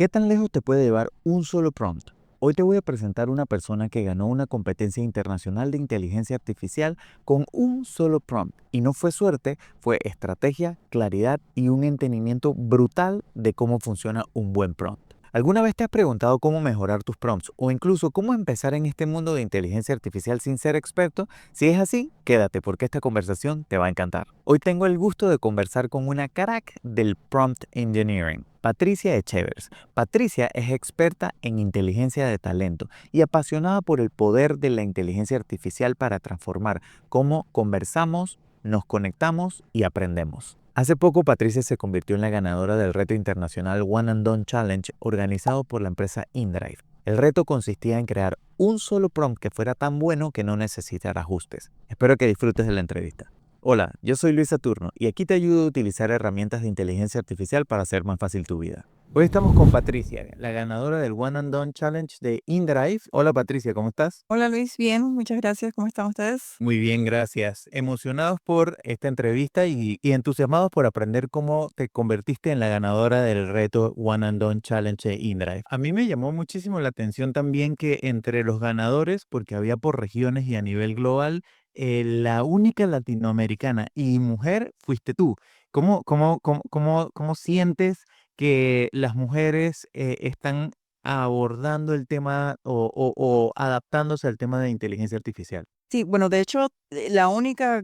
¿Qué tan lejos te puede llevar un solo prompt? Hoy te voy a presentar una persona que ganó una competencia internacional de inteligencia artificial con un solo prompt. Y no fue suerte, fue estrategia, claridad y un entendimiento brutal de cómo funciona un buen prompt. ¿Alguna vez te has preguntado cómo mejorar tus prompts o incluso cómo empezar en este mundo de inteligencia artificial sin ser experto? Si es así, quédate porque esta conversación te va a encantar. Hoy tengo el gusto de conversar con una crack del prompt engineering, Patricia Echevers. Patricia es experta en inteligencia de talento y apasionada por el poder de la inteligencia artificial para transformar cómo conversamos, nos conectamos y aprendemos. Hace poco Patricia se convirtió en la ganadora del reto internacional One and Done Challenge organizado por la empresa InDrive. El reto consistía en crear un solo prompt que fuera tan bueno que no necesitara ajustes. Espero que disfrutes de la entrevista. Hola, yo soy Luis Saturno y aquí te ayudo a utilizar herramientas de inteligencia artificial para hacer más fácil tu vida. Hoy estamos con Patricia, la ganadora del One and Done Challenge de InDrive. Hola Patricia, ¿cómo estás? Hola Luis, bien, muchas gracias. ¿Cómo están ustedes? Muy bien, gracias. Emocionados por esta entrevista y entusiasmados por aprender cómo te convertiste en la ganadora del reto One and Done Challenge de InDrive. A mí me llamó muchísimo la atención también que entre los ganadores, porque había por regiones y a nivel global, la única latinoamericana y mujer fuiste tú. ¿Cómo sientes que las mujeres están abordando el tema o adaptándose al tema de inteligencia artificial? Sí, bueno, de hecho, la única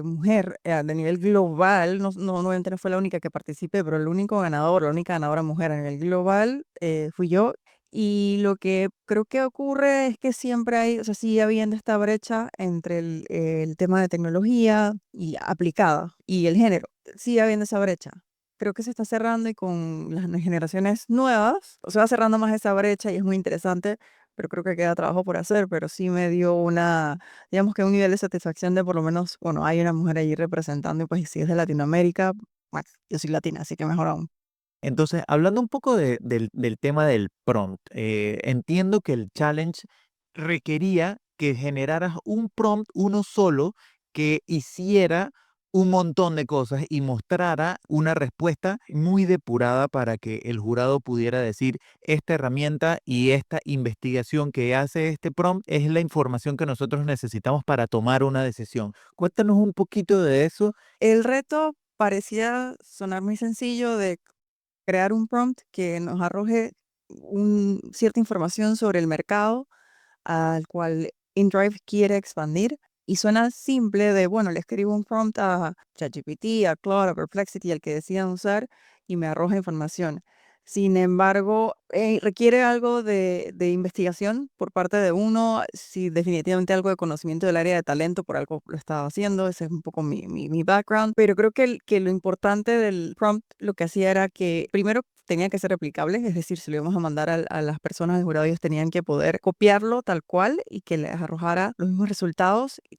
mujer de nivel global, no obviamente no fue la única que participé, pero el único ganador, la única ganadora mujer a nivel global fui yo. Y lo que creo que ocurre es que siempre hay, o sea, sigue habiendo esta brecha entre el tema de tecnología y aplicada y el género. Sigue habiendo esa brecha. Creo que se está cerrando y con las generaciones nuevas, o se va cerrando más esa brecha y es muy interesante, pero creo que queda trabajo por hacer, pero sí me dio digamos que un nivel de satisfacción de por lo menos, bueno, hay una mujer allí representando y pues si es de Latinoamérica, bueno, yo soy latina, así que mejor aún. Entonces, hablando un poco del tema del prompt, entiendo que el challenge requería que generaras un prompt, uno solo, que hiciera un montón de cosas y mostrara una respuesta muy depurada para que el jurado pudiera decir, esta herramienta y esta investigación que hace este prompt es la información que nosotros necesitamos para tomar una decisión. Cuéntanos un poquito de eso. El reto parecía sonar muy sencillo de crear un prompt que nos arroje cierta información sobre el mercado al cual InDrive quiere expandir. Y suena simple de, bueno, le escribo un prompt a ChatGPT, a Claude, a Perplexity, al que decidan usar, y me arroja información. Sin embargo, requiere algo de investigación por parte de uno, sí, definitivamente algo de conocimiento del área de talento, por algo lo estaba haciendo, ese es un poco mi background, pero creo que lo importante del prompt lo que hacía era que primero tenía que ser replicable, es decir, si lo íbamos a mandar a las personas del jurado, ellos tenían que poder copiarlo tal cual y que les arrojara los mismos resultados y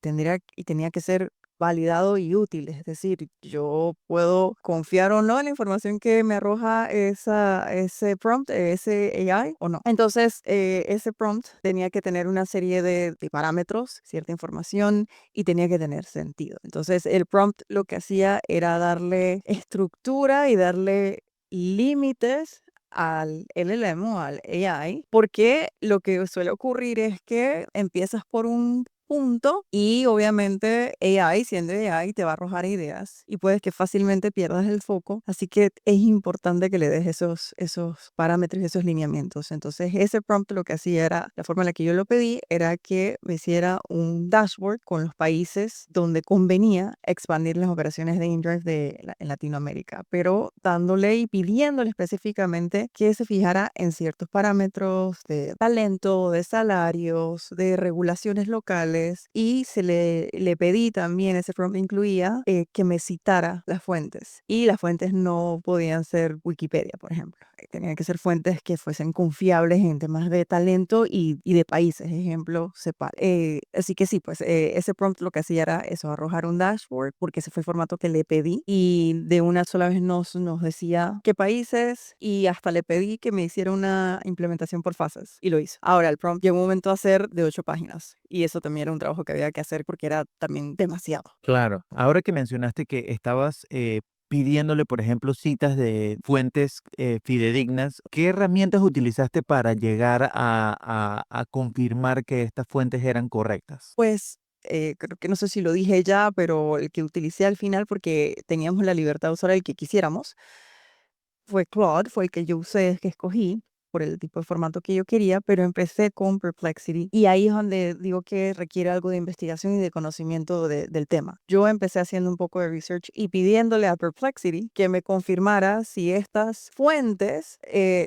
tenía que ser validado y útil, es decir, yo puedo confiar o no en la información que me arroja ese prompt, ese AI o no. Entonces, ese prompt tenía que tener una serie de parámetros, cierta información y tenía que tener sentido. Entonces, el prompt lo que hacía era darle estructura y darle límites al LLM o al AI, porque lo que suele ocurrir es que empiezas por un punto y obviamente AI, siendo AI, te va a arrojar ideas y puedes que fácilmente pierdas el foco, así que es importante que le des esos parámetros y esos lineamientos. Entonces ese prompt lo que hacía era, la forma en la que yo lo pedí, era que me hiciera un dashboard con los países donde convenía expandir las operaciones de InDrive en Latinoamérica, pero dándole y pidiéndole específicamente que se fijara en ciertos parámetros de talento, de salarios, de regulaciones locales y le pedí también, ese prompt incluía que me citara las fuentes y las fuentes no podían ser Wikipedia, por ejemplo. Tenían que ser fuentes que fuesen confiables en temas de talento y de países, ejemplo, CEPAL. Así que sí, pues ese prompt lo que hacía era eso, arrojar un dashboard, porque ese fue el formato que le pedí y de una sola vez nos decía qué países y hasta le pedí que me hiciera una implementación por fases y lo hizo. Ahora, el prompt llegó un momento a ser de 8 páginas y eso también era un trabajo que había que hacer porque era también demasiado. Claro, ahora que mencionaste que estabas pidiéndole, por ejemplo, citas de fuentes fidedignas. ¿Qué herramientas utilizaste para llegar a confirmar que estas fuentes eran correctas? Pues, creo que no sé si lo dije ya, pero el que utilicé al final, porque teníamos la libertad de usar el que quisiéramos, fue Claude, fue el que yo usé, que escogí por el tipo de formato que yo quería, pero empecé con Perplexity y ahí es donde digo que requiere algo de investigación y de conocimiento del tema. Yo empecé haciendo un poco de research y pidiéndole a Perplexity que me confirmara si estas fuentes,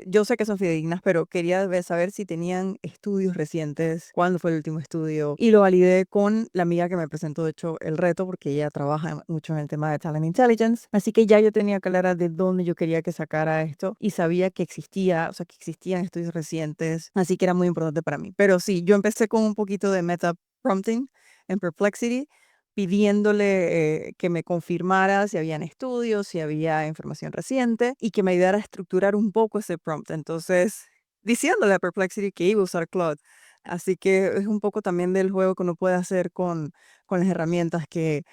yo sé que son fidedignas, pero quería saber si tenían estudios recientes, cuándo fue el último estudio, y lo validé con la amiga que me presentó, de hecho, el reto, porque ella trabaja mucho en el tema de Talent Intelligence, así que ya yo tenía clara de dónde yo quería que sacara esto y sabía que existía, o sea, que existían estudios recientes, así que era muy importante para mí. Pero sí, yo empecé con un poquito de meta prompting en Perplexity, pidiéndole que me confirmara si habían estudios, si había información reciente y que me ayudara a estructurar un poco ese prompt. Entonces, diciéndole a Perplexity que iba a usar Claude. Así que es un poco también del juego que uno puede hacer con las herramientas que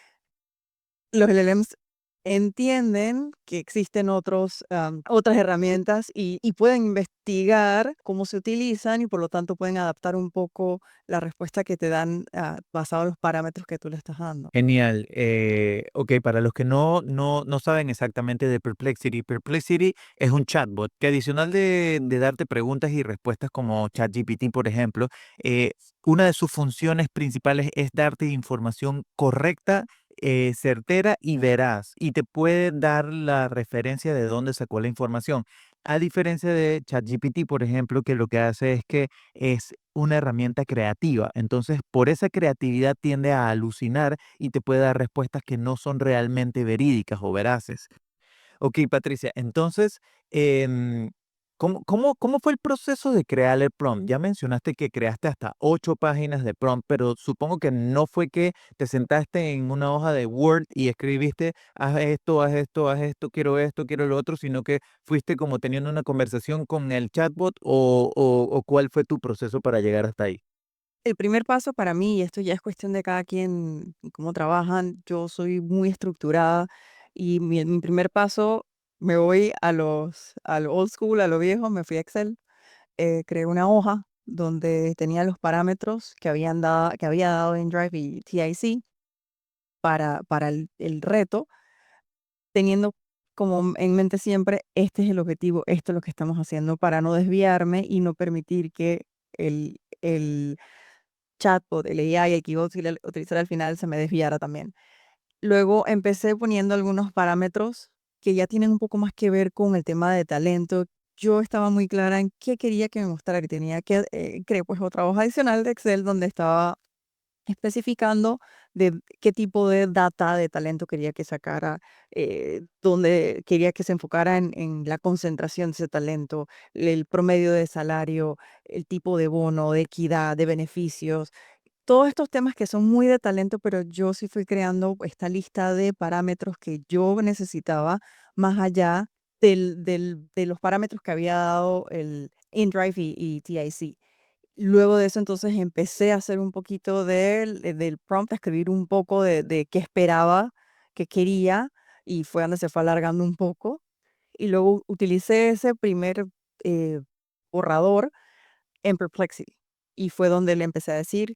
los LLMs entienden que existen otras herramientas y pueden investigar cómo se utilizan y por lo tanto pueden adaptar un poco la respuesta que te dan basado en los parámetros que tú le estás dando. Genial. Ok, para los que no saben exactamente de Perplexity, Perplexity es un chatbot que adicional de darte preguntas y respuestas como ChatGPT, por ejemplo, eh, una de sus funciones principales es darte información correcta, certera y veraz, y te puede dar la referencia de dónde sacó la información. A diferencia de ChatGPT, por ejemplo, que lo que hace es que es una herramienta creativa. Entonces, por esa creatividad tiende a alucinar y te puede dar respuestas que no son realmente verídicas o veraces. Ok, Patricia, entonces, ¿cómo fue el proceso de crear el prompt? Ya mencionaste que creaste hasta 8 páginas de prompt, pero supongo que no fue que te sentaste en una hoja de Word y escribiste, haz esto, haz esto, haz esto, quiero lo otro, sino que fuiste como teniendo una conversación con el chatbot o ¿cuál fue tu proceso para llegar hasta ahí? El primer paso para mí, y esto ya es cuestión de cada quien y cómo trabajan, yo soy muy estructurada y mi primer paso me voy a lo old school, a lo viejo, me fui a Excel, creé una hoja donde tenía los parámetros que había dado InDrive y TIC para el reto, teniendo como en mente siempre, este es el objetivo, esto es lo que estamos haciendo para no desviarme y no permitir que el chatbot, el AI, el que iba a utilizar al final se me desviara también. Luego empecé poniendo algunos parámetros que ya tienen un poco más que ver con el tema de talento. Yo estaba muy clara en qué quería que me mostrara y tenía que crear pues otra hoja adicional de Excel donde estaba especificando de qué tipo de data de talento quería que sacara, donde quería que se enfocara en la concentración de ese talento, el promedio de salario, el tipo de bono, de equidad, de beneficios, todos estos temas que son muy de talento, pero yo sí fui creando esta lista de parámetros que yo necesitaba más allá de los parámetros que había dado el InDrive y TIC. Luego de eso, entonces empecé a hacer un poquito del prompt, a escribir un poco de qué esperaba, qué quería, y fue donde se fue alargando un poco. Y luego utilicé ese primer eh, borrador en Perplexity. Y fue donde le empecé a decir,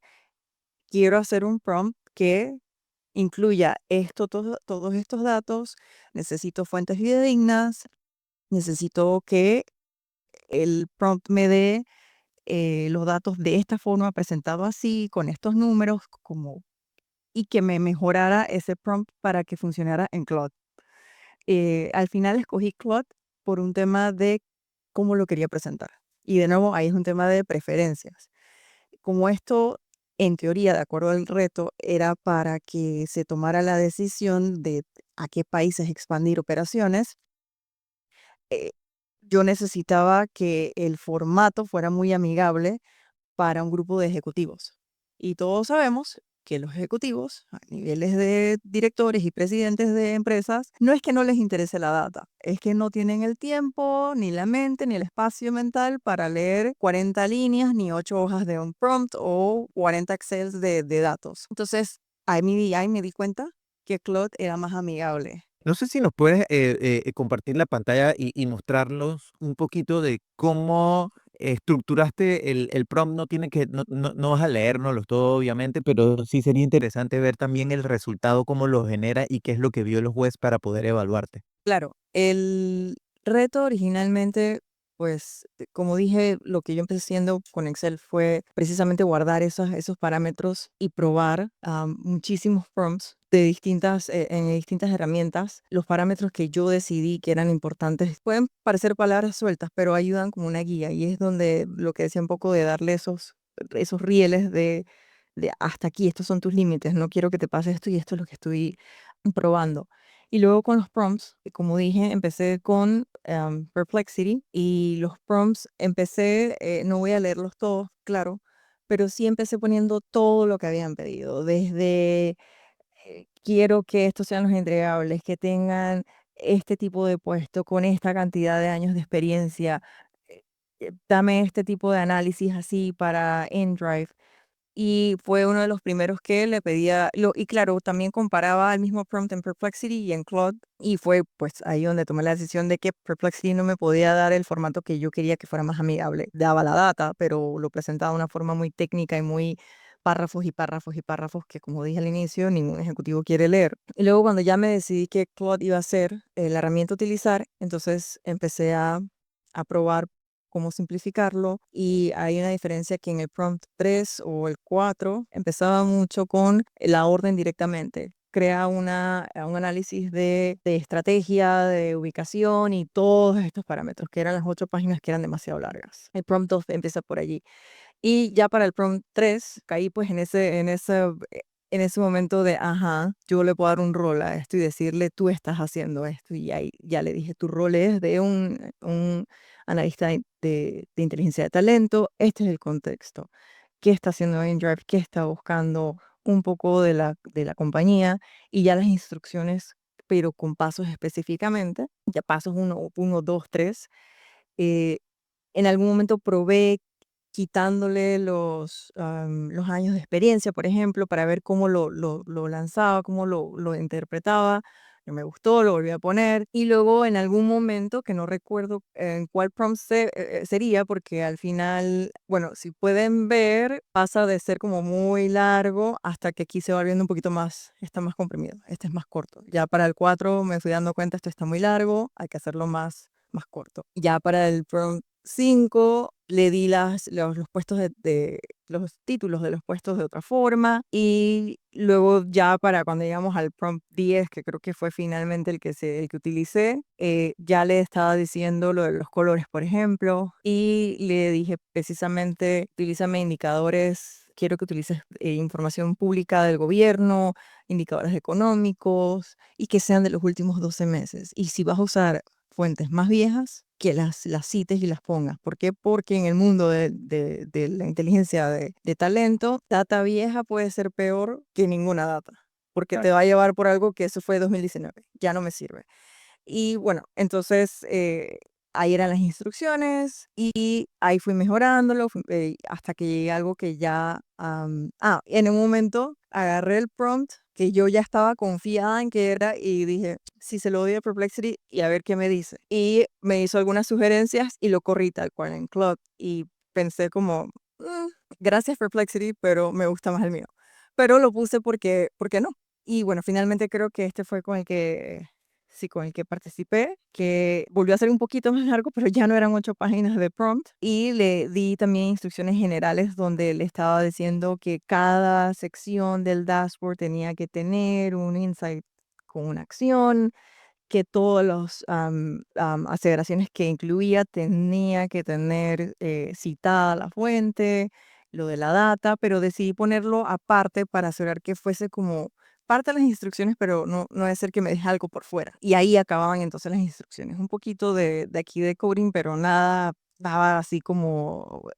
quiero hacer un prompt que incluya todos estos datos, necesito fuentes fidedignas, necesito que el prompt me dé los datos de esta forma, presentado así, con estos números, y que me mejorara ese prompt para que funcionara en Claude. Al final escogí Claude por un tema de cómo lo quería presentar. Y de nuevo, ahí es un tema de preferencias. Como esto, en teoría, de acuerdo al reto, era para que se tomara la decisión de a qué países expandir operaciones, eh, yo necesitaba que el formato fuera muy amigable para un grupo de ejecutivos. Y todos sabemos que los ejecutivos, a niveles de directores y presidentes de empresas, no es que no les interese la data, es que no tienen el tiempo, ni la mente, ni el espacio mental para leer 40 líneas, ni 8 hojas de un prompt o 40 Excels de datos. Entonces, ahí me di cuenta que Claude era más amigable. No sé si nos puedes compartir la pantalla y mostrarnos un poquito de cómo estructuraste el prompt. No tiene que, no vas a leérnoslo todo, obviamente, pero sí sería interesante ver también el resultado, cómo lo genera y qué es lo que vio el juez para poder evaluarte. Claro, el reto originalmente, pues, como dije, lo que yo empecé haciendo con Excel fue precisamente guardar esos parámetros y probar muchísimos prompts de en distintas herramientas. Los parámetros que yo decidí que eran importantes pueden parecer palabras sueltas, pero ayudan como una guía y es donde lo que decía un poco de darle esos rieles de hasta aquí, estos son tus límites, no quiero que te pase esto y esto es lo que estoy probando. Y luego con los prompts, como dije, empecé con Perplexity y los prompts empecé, no voy a leerlos todos, claro, pero sí empecé poniendo todo lo que habían pedido, desde quiero que estos sean los entregables, que tengan este tipo de puesto con esta cantidad de años de experiencia, dame este tipo de análisis así para InDrive. Y fue uno de los primeros que le pedía, y claro, también comparaba el mismo prompt en Perplexity y en Claude, y fue pues ahí donde tomé la decisión de que Perplexity no me podía dar el formato que yo quería que fuera más amigable. Daba la data, pero lo presentaba de una forma muy técnica y muy párrafos y párrafos y párrafos que, como dije al inicio, ningún ejecutivo quiere leer. Y luego cuando ya me decidí que Claude iba a ser la herramienta a utilizar, entonces empecé a probar cómo simplificarlo y hay una diferencia que en el prompt 3 o el 4 empezaba mucho con la orden directamente. Crea un análisis de estrategia, de ubicación y todos estos parámetros, que eran las 8 páginas que eran demasiado largas. El prompt 2 empieza por allí. Y ya para el prompt 3 caí pues en ese momento de, ajá, yo le puedo dar un rol a esto y decirle, tú estás haciendo esto. Y ahí ya le dije, tu rol es de un analista de inteligencia de talento, este es el contexto. ¿Qué está haciendo InDrive? ¿Qué está buscando? Un poco de la compañía y ya las instrucciones, pero con pasos específicamente, ya pasos uno, 2, 3. En algún momento probé quitándole los años de experiencia, por ejemplo, para ver cómo lo lanzaba, cómo lo interpretaba. No me gustó, lo volví a poner. Y luego en algún momento, que no recuerdo en cuál prompt sería, porque al final, bueno, si pueden ver, pasa de ser como muy largo hasta que aquí se va viendo un poquito más, está más comprimido. Este es más corto. Ya para el 4 me fui dando cuenta, esto está muy largo, hay que hacerlo más corto. Ya para el prompt 5 le di los puestos los títulos de los puestos de otra forma y luego ya para cuando llegamos al prompt 10 que creo que fue finalmente el que utilicé, ya le estaba diciendo lo de los colores, por ejemplo, y le dije precisamente, utilízame indicadores, quiero que utilices información pública del gobierno, indicadores económicos y que sean de los últimos 12 meses. Y si vas a usar fuentes más viejas, que las cites y las pongas. ¿Por qué? Porque en el mundo de la inteligencia de talento, data vieja puede ser peor que ninguna data, porque te va a llevar por algo que eso fue 2019, ya no me sirve. Y bueno, entonces ahí eran las instrucciones y ahí fui mejorándolo hasta que llegué a algo que ya, en un momento agarré el prompt que yo ya estaba confiada en que era y dije, si se lo doy a Perplexity y a ver qué me dice. Y me hizo algunas sugerencias y lo corrí tal cual en Claude y pensé como, "Mm, gracias Perplexity, pero me gusta más el mío." Pero lo puse porque no. Y bueno, finalmente creo que este fue sí, con el que participé, que volvió a ser un poquito más largo, pero ya no eran 8 páginas de prompt. Y le di también instrucciones generales donde le estaba diciendo que cada sección del dashboard tenía que tener un insight con una acción, que todas las aseveraciones que incluía tenía que tener citada la fuente, lo de la data, pero decidí ponerlo aparte para asegurar que fuese como parte de las instrucciones, pero no debe ser que me deje algo por fuera. Y ahí acababan entonces las instrucciones. Un poquito de aquí de coding, pero nada así como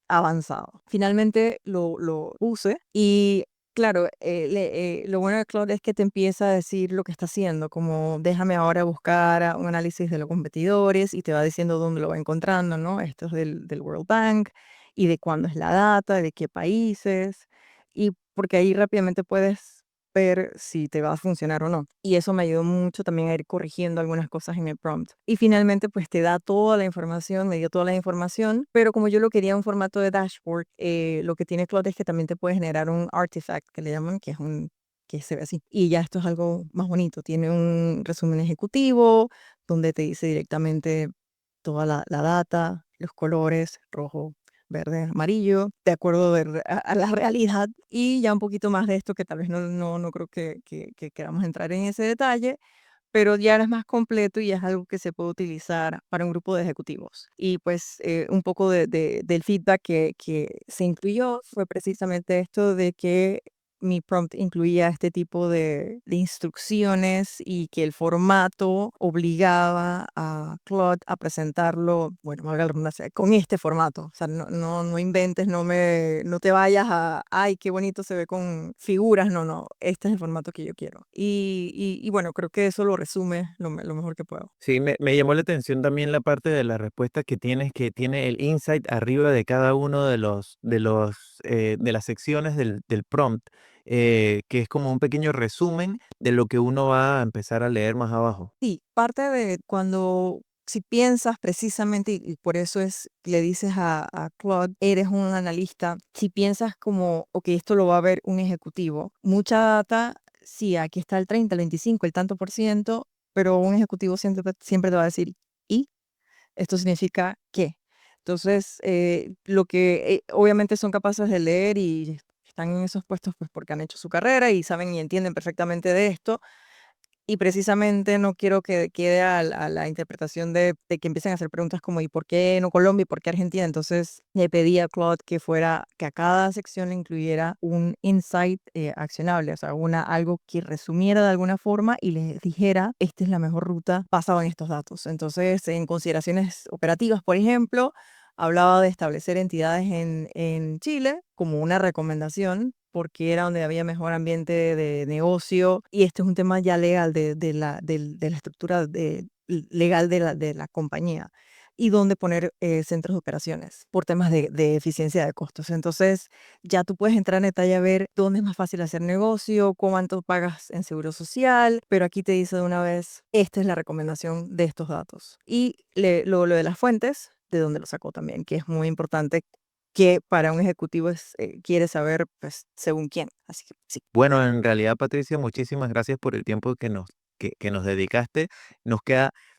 avanzado. Finalmente lo puse y claro, lo bueno de Claude es que te empieza a decir lo que está haciendo, como déjame ahora buscar un análisis de los competidores y te va diciendo dónde lo va encontrando, ¿no? Esto es del World Bank y de cuándo es la data, de qué países, y porque ahí rápidamente puedes ver si te va a funcionar o no. Y eso me ayudó mucho también a ir corrigiendo algunas cosas en el prompt. Y finalmente, pues te da toda la información, me dio toda la información, pero como yo lo quería en formato de dashboard, lo que tiene Claude es que también te puede generar un artifact, que le llaman, que es un que se ve así. Y ya esto es algo más bonito. Tiene un resumen ejecutivo donde te dice directamente toda la data, los colores, rojo, verde, amarillo, de acuerdo a la realidad. Y ya un poquito más de esto, que tal vez no creo que queramos entrar en ese detalle, pero ya es más completo y es algo que se puede utilizar para un grupo de ejecutivos. Y pues un poco del feedback que se incluyó fue precisamente esto de que mi prompt incluía este tipo de instrucciones y que el formato obligaba a Claude a presentarlo, bueno, valga la redundancia, con este formato. O sea, no inventes, no te vayas a, ay, qué bonito se ve con figuras. No, este es el formato que yo quiero. Y bueno, creo que eso lo resume lo mejor que puedo. Sí, me llamó la atención también la parte de la respuesta que tienes, que tiene el insight arriba de cada uno de las secciones del prompt, que es como un pequeño resumen de lo que uno va a empezar a leer más abajo. Sí, parte de cuando, si piensas precisamente, y por eso es, le dices a Claude, eres un analista, si piensas como, ok, esto lo va a ver un ejecutivo, mucha data, sí, aquí está el 30, el 25, el tanto por ciento, pero un ejecutivo siempre te va a decir, ¿y esto significa qué? Entonces, lo que obviamente son capaces de leer y están en esos puestos pues porque han hecho su carrera y saben y entienden perfectamente de esto, y precisamente no quiero que quede a la interpretación de que empiecen a hacer preguntas como ¿y por qué no Colombia y por qué Argentina? Entonces le pedí a Claude que a cada sección le incluyera un insight accionable, o sea, algo que resumiera de alguna forma y les dijera, esta es la mejor ruta basado en estos datos. Entonces, en consideraciones operativas, por ejemplo, hablaba de establecer entidades en Chile como una recomendación porque era donde había mejor ambiente de negocio, y este es un tema ya legal de la estructura legal de la compañía, y dónde poner centros de operaciones por temas de eficiencia de costos. Entonces ya tú puedes entrar en detalle a ver dónde es más fácil hacer negocio, cuánto pagas en seguro social, pero aquí te dice de una vez, esta es la recomendación de estos datos. Y lo de las fuentes, de donde lo sacó también, que es muy importante, que para un ejecutivo quiere saber, pues, según quién. Así que sí. Bueno, en realidad, Patricia, muchísimas gracias por el tiempo que nos dedicaste.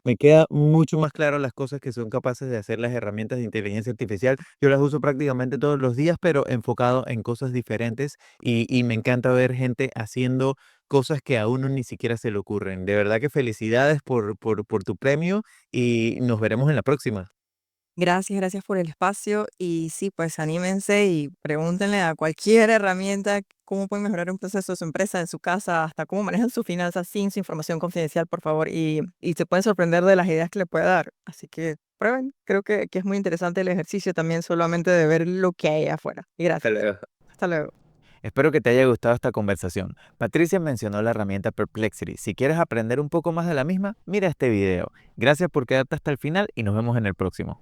Me queda mucho más claro las cosas que son capaces de hacer las herramientas de inteligencia artificial. Yo las uso prácticamente todos los días, pero enfocado en cosas diferentes y me encanta ver gente haciendo cosas que a uno ni siquiera se le ocurren. De verdad que felicidades por tu premio y nos veremos en la próxima. Gracias por el espacio y sí, pues anímense y pregúntenle a cualquier herramienta cómo pueden mejorar un proceso de su empresa, en su casa, hasta cómo manejan sus finanzas sin su información confidencial, por favor, y se pueden sorprender de las ideas que le puede dar. Así que prueben, creo que es muy interesante el ejercicio también solamente de ver lo que hay afuera. Y Hasta gracias. luego. Hasta luego. Espero que te haya gustado esta conversación. Patricia mencionó la herramienta Perplexity. Si quieres aprender un poco más de la misma, mira este video. Gracias por quedarte hasta el final y nos vemos en el próximo.